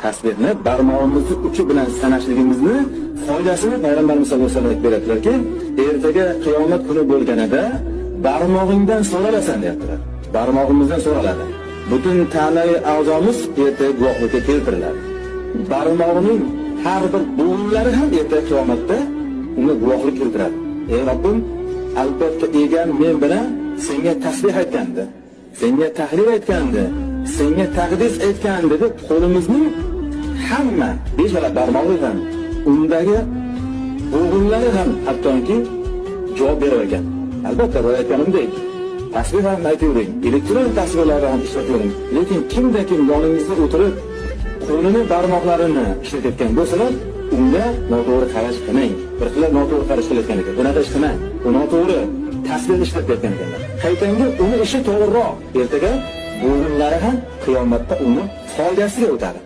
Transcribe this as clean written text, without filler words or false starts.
tasbihni barmog'imizni uchi bilan sanashligimizni foydasini Payg'ambarimiz sollallohu alayhi vasallam beradilarki, ertaga qiyomat kuni bo'lganida barmog'ingdan so'ralasan deyaptilar. Barmog'imizdan so'raladi. Butun tanaviy a'zomiz ertaga guvohlikka keltiriladi. Barmog'ining har bir bo'g'inlari ham ertaga qiyomatda unga guvohlik keltiradi. Ey Robbim, albatta egam men bilan senga tasbih aytgandi, senga tahlil aytgandi, senga taqdis aytgandi deb qo'limizning hamma beshala barmog'i ham, undagi bo'g'inlari ham hattoki javob berar ekan. Albatta aytganimdek, tasbih ham aytavering, elektron tasbihlarni ham ishlatavering. Lekin kimda-kim yoningizda o'tirib, qo'lini barmoqlarini ishlatayotgan bo'lsalar, unga noto'g'ri qarash qilmang. Bir xil noto'g'ri qarash qilayotgan ekan. Bunaqa ish qilmang. Bu noto'g'ri tasbih ishlatayotgan ekanlar. Qaytanga uni ishi to'g'riroq. Ertaga bo'g'inlari ham qiyomatda uni foydasiga o'tadi.